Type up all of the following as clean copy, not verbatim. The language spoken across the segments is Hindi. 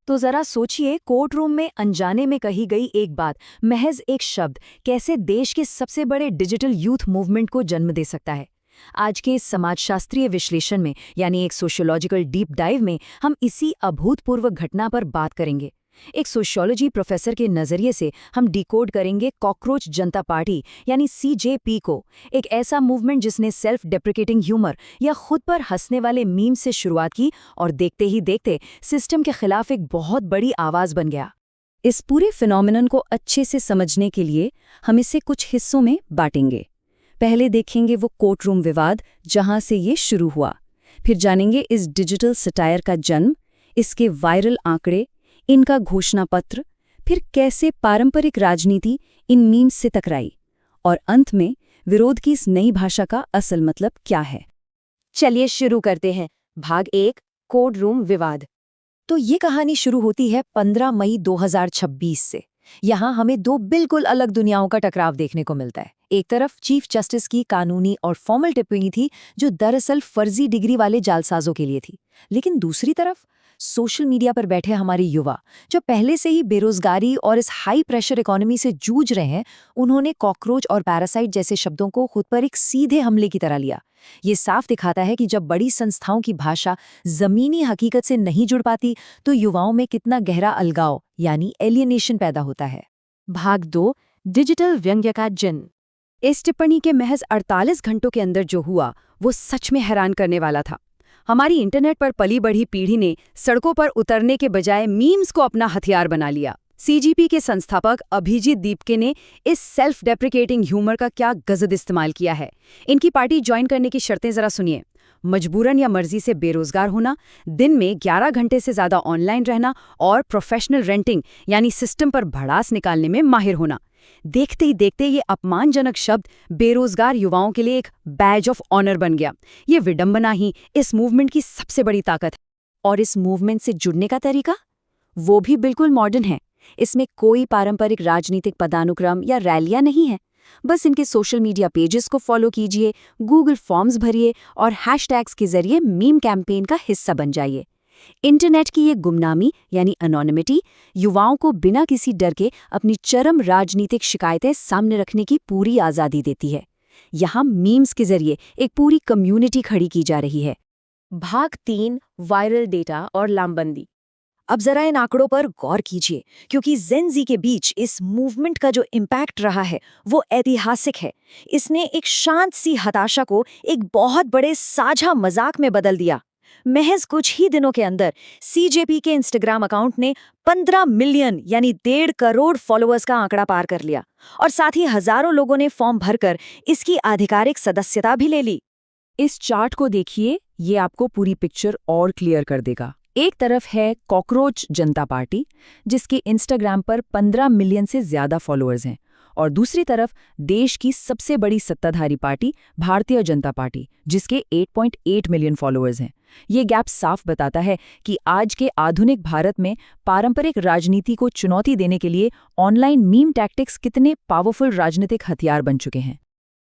तो जरा सोचिए, कोर्ट रूम में अनजाने में कही गई एक बात, महज एक शब्द, कैसे देश के सबसे बड़े डिजिटल यूथ मूवमेंट को जन्म दे सकता है। आज के इस समाजशास्त्रीय विश्लेषण में, यानी एक सोशियोलॉजिकल डीप डाइव में, हम इसी अभूतपूर्व घटना पर बात करेंगे। एक सोशियोलॉजी प्रोफेसर के नजरिए से हम डिकोड करेंगे कॉकरोच जनता पार्टी यानी सीजेपी को, एक ऐसा मूवमेंट जिसने सेल्फ डेप्रिकेटिंग ह्यूमर या खुद पर हंसने वाले मीम से शुरुआत की और देखते ही देखते सिस्टम के खिलाफ एक बहुत बड़ी आवाज बन गया। इस पूरे फिनोमिनन को अच्छे से समझने के लिए हम इसे कुछ हिस्सों में बांटेंगे। पहले देखेंगे वो कोर्ट रूम विवाद जहां से ये शुरू हुआ, फिर जानेंगे इस डिजिटल सटायर का जन्म, इसके वायरल आंकड़े, इनका घोषणा पत्र, फिर कैसे पारंपरिक राजनीति इन मीम्स से टकराई, और अंत में विरोध की इस नई भाषा का असल मतलब क्या है। चलिए शुरू करते हैं। भाग 1, कोर्ट रूम विवाद। तो ये कहानी शुरू होती है 15 मई 2026 से। यहाँ हमें दो बिल्कुल अलग दुनियाओं का टकराव देखने को मिलता है। एक तरफ चीफ जस्टिस की कानूनी और फॉर्मल टिप्पणी थी, जो दरअसल फर्जी डिग्री वाले जालसाजों के लिए थी, लेकिन दूसरी तरफ सोशल मीडिया पर बैठे हमारे युवा, जो पहले से ही बेरोजगारी और इस हाई प्रेशर इकोनॉमी से जूझ रहे हैं, उन्होंने कॉकरोच और पैरासाइट जैसे शब्दों को खुद पर एक सीधे हमले की तरह लिया। ये साफ दिखाता है कि जब बड़ी संस्थाओं की भाषा जमीनी हकीकत से नहीं जुड़ पाती, तो युवाओं में कितना गहरा अलगाव यानी एलियनेशन पैदा होता है। भाग 2, डिजिटल व्यंग्य का जन्म। इस टिप्पणी के महज 48 घंटों के अंदर जो हुआ, वो सच में हैरान करने वाला था। हमारी इंटरनेट पर पली बढ़ी पीढ़ी ने सड़कों पर उतरने के बजाय मीम्स को अपना हथियार बना लिया। सीजीपी के संस्थापक अभिजीत दीपके ने इस सेल्फ डेप्रिकेटिंग ह्यूमर का क्या गजब इस्तेमाल किया है। इनकी पार्टी ज्वाइन करने की शर्तें जरा सुनिए। मजबूरन या मर्जी से बेरोजगार होना, दिन में 11 घंटे से ज्यादा ऑनलाइन रहना और प्रोफेशनल रेंटिंग यानी सिस्टम पर भड़ास निकालने में माहिर होना। देखते ही देखते ये अपमानजनक शब्द बेरोजगार युवाओं के लिए एक बैज ऑफ ऑनर बन गया। ये विडंबना ही इस मूवमेंट की सबसे बड़ी ताकत है। और इस मूवमेंट से जुड़ने का तरीका, वो भी बिल्कुल मॉडर्न है। इसमें कोई पारंपरिक राजनीतिक पदानुक्रम या रैलियां नहीं है। बस इनके सोशल मीडिया पेजेस को फॉलो कीजिए, गूगल फॉर्म्स भरिए और हैशटैग्स के जरिए मीम कैंपेन का हिस्सा बन जाइए। इंटरनेट की ये गुमनामी यानी एनोनिमिटी युवाओं को बिना किसी डर के अपनी चरम राजनीतिक शिकायतें सामने रखने की पूरी आज़ादी देती है। यहाँ मीम्स के जरिए एक पूरी कम्युनिटी खड़ी की जा रही है। भाग 3, वायरल डेटा और लामबंदी। अब जरा इन आंकड़ों पर गौर कीजिए, क्योंकि जेन जी के बीच इस मूवमेंट का जो इम्पैक्ट रहा है वो ऐतिहासिक है। इसने एक शांत सी हताशा को एक बहुत बड़े साझा मजाक में बदल दिया। महज कुछ ही दिनों के अंदर सीजेपी के इंस्टाग्राम अकाउंट ने 15 मिलियन यानी 1.5 करोड़ फॉलोअर्स का आंकड़ा पार कर लिया, और साथ ही हजारों लोगों ने फॉर्म भरकर इसकी आधिकारिक सदस्यता भी ले ली। इस चार्ट को देखिए, ये आपको पूरी पिक्चर और क्लियर कर देगा। एक तरफ है कॉकरोच जनता पार्टी, जिसके इंस्टाग्राम पर 15 मिलियन से ज्यादा फॉलोअर्स हैं, और दूसरी तरफ देश की सबसे बड़ी सत्ताधारी पार्टी भारतीय जनता पार्टी, जिसके 8.8 मिलियन फॉलोअर्स हैं। ये गैप साफ बताता है कि आज के आधुनिक भारत में पारंपरिक राजनीति को चुनौती देने के लिए ऑनलाइन मीम टैक्टिक्स कितने पावरफुल राजनीतिक हथियार बन चुके हैं।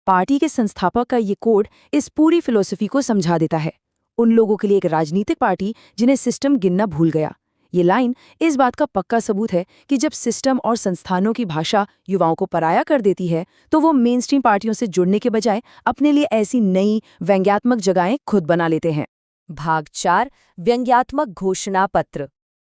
पार्टी के संस्थापक का ये कोड इस पूरी फिलॉसफी को समझा देता है। उन लोगों के लिए एक राजनीतिक पार्टी जिन्हें सिस्टम गिनना भूल गया। ये लाइन इस बात का पक्का सबूत है कि जब सिस्टम और संस्थानों की भाषा युवाओं को पराया कर देती है, तो वो मेनस्ट्रीम पार्टियों से जुड़ने के बजाय अपने लिए ऐसी नई व्यंग्यात्मक जगहें खुद बना लेते हैं। भाग 4, व्यंग्यात्मक घोषणा पत्र।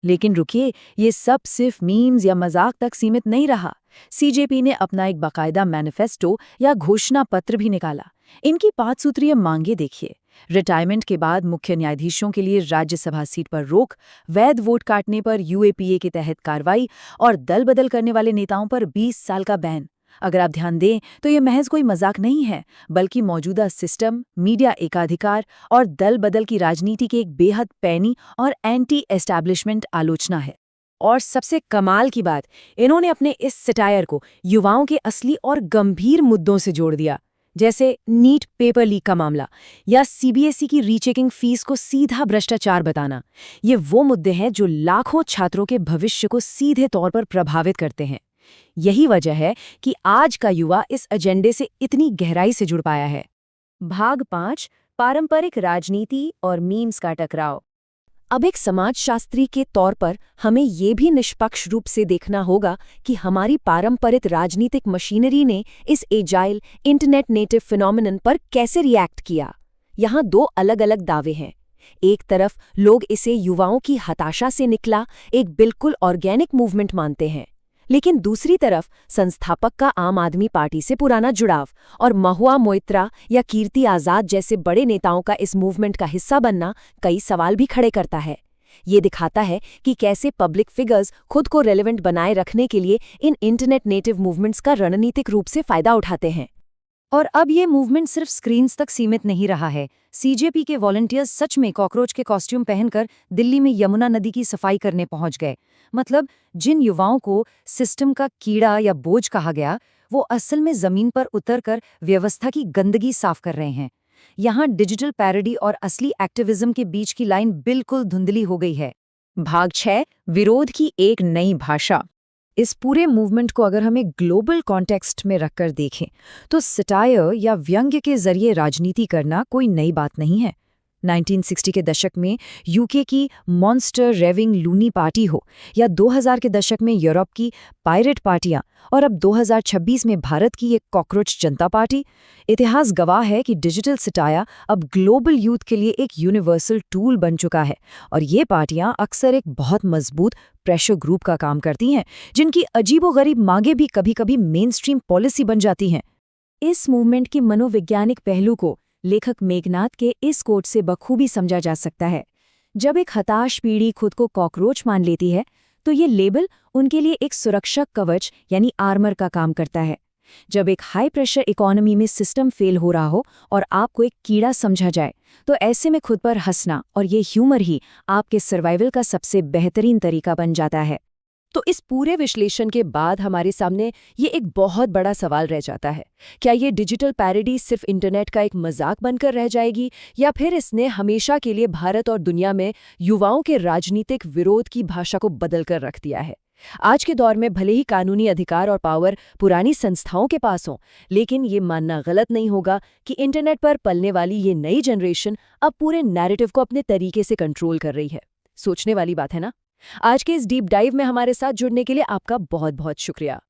लेकिन रुकिए, ये सब सिर्फ मीम्स या मजाक तक सीमित नहीं रहा। सीजेपी ने अपना एक बाकायदा मैनिफेस्टो या घोषणा पत्र भी निकाला। इनकी 5 सूत्रीय मांगे देखिए। रिटायरमेंट के बाद मुख्य न्यायाधीशों के लिए राज्यसभा सीट पर रोक, वैध वोट काटने पर यूएपीए के तहत कार्रवाई और दल बदल करने वाले नेताओं पर 20 साल का बैन। अगर आप ध्यान दें तो ये महज कोई मजाक नहीं है, बल्कि मौजूदा सिस्टम, मीडिया एकाधिकार और दल बदल की राजनीति की एक बेहद पैनी और एंटी एस्टैब्लिशमेंट आलोचना है। और सबसे कमाल की बात, इन्होंने अपने इस सटायर को युवाओं के असली और गंभीर मुद्दों से जोड़ दिया, जैसे नीट पेपर लीक का मामला या सीबीएसई की रीचेकिंग फीस को सीधा भ्रष्टाचार बताना। ये वो मुद्दे हैं जो लाखों छात्रों के भविष्य को सीधे तौर पर प्रभावित करते हैं। यही वजह है कि आज का युवा इस एजेंडे से इतनी गहराई से जुड़ पाया है। भाग 5, पारंपरिक राजनीति और मीम्स का टकराव। अब एक समाजशास्त्री के तौर पर हमें ये भी निष्पक्ष रूप से देखना होगा कि हमारी पारंपरिक राजनीतिक मशीनरी ने इस एजाइल इंटरनेट नेटिव फिनोमिनन पर कैसे रिएक्ट किया। यहाँ दो अलग-अलग दावे हैं। एक तरफ लोग इसे युवाओं की हताशा से निकला एक बिल्कुल ऑर्गेनिक मूवमेंट मानते हैं, लेकिन दूसरी तरफ संस्थापक का आम आदमी पार्टी से पुराना जुड़ाव और महुआ मोइत्रा या कीर्ति आजाद जैसे बड़े नेताओं का इस मूवमेंट का हिस्सा बनना कई सवाल भी खड़े करता है। ये दिखाता है कि कैसे पब्लिक फिगर्स खुद को रेलेवेंट बनाए रखने के लिए इन इंटरनेट नेटिव मूवमेंट्स का रणनीतिक रूप से फायदा उठाते हैं। और अब ये मूवमेंट सिर्फ स्क्रीन्स तक सीमित नहीं रहा है। सीजेपी के वॉलंटियर्स सच में कॉकरोच के कॉस्ट्यूम पहनकर दिल्ली में यमुना नदी की सफाई करने पहुंच गए। मतलब जिन युवाओं को सिस्टम का कीड़ा या बोझ कहा गया, वो असल में जमीन पर उतरकर व्यवस्था की गंदगी साफ कर रहे हैं। यहाँ डिजिटल पैरोडी और असली एक्टिविज्म के बीच की लाइन बिल्कुल धुंधली हो गई है। भाग 6 विरोध की एक नई भाषा। इस पूरे मूवमेंट को अगर हमें ग्लोबल कॉन्टेक्स्ट में रखकर देखें तो सटायर या व्यंग्य के जरिए राजनीति करना कोई नई बात नहीं है। 1960 के दशक में यूके की मॉन्स्टर रेविंग लूनी पार्टी हो या 2000 के दशक में यूरोप की पायरेट पार्टियां और अब 2026 में भारत की एक कॉकरोच जनता पार्टी, इतिहास गवाह है कि डिजिटल सटायर अब ग्लोबल यूथ के लिए एक यूनिवर्सल टूल बन चुका है। और ये पार्टियां अक्सर एक बहुत मजबूत प्रेशर ग्रुप का काम करती हैं, जिनकी अजीबोगरीब मांगें भी कभी-कभी मेन स्ट्रीम पॉलिसी बन जाती हैं। इस मूवमेंट की मनोवैज्ञानिक पहलू को लेखक मेघनाद के इस कोट से बखूबी समझा जा सकता है। जब एक हताश पीढ़ी खुद को कॉकरोच मान लेती है तो ये लेबल उनके लिए एक सुरक्षा कवच यानी आर्मर का काम करता है। जब एक हाई प्रेशर इकोनॉमी में सिस्टम फेल हो रहा हो और आपको एक कीड़ा समझा जाए तो ऐसे में खुद पर हंसना और ये ह्यूमर ही आपके सर्वाइवल का सबसे बेहतरीन तरीका बन जाता है। तो इस पूरे विश्लेषण के बाद हमारे सामने ये एक बहुत बड़ा सवाल रह जाता है, क्या ये डिजिटल पैरोडी सिर्फ इंटरनेट का एक मजाक बनकर रह जाएगी या फिर इसने हमेशा के लिए भारत और दुनिया में युवाओं के राजनीतिक विरोध की भाषा को बदल कर रख दिया है। आज के दौर में भले ही कानूनी अधिकार और पावर पुरानी संस्थाओं के पास हों, लेकिन ये मानना गलत नहीं होगा कि इंटरनेट पर पलने वाली ये नई जनरेशन अब पूरे नैरेटिव को अपने तरीके से कंट्रोल कर रही है। सोचने वाली बात है ना? आज के इस डीप डाइव में हमारे साथ जुड़ने के लिए आपका बहुत बहुत शुक्रिया।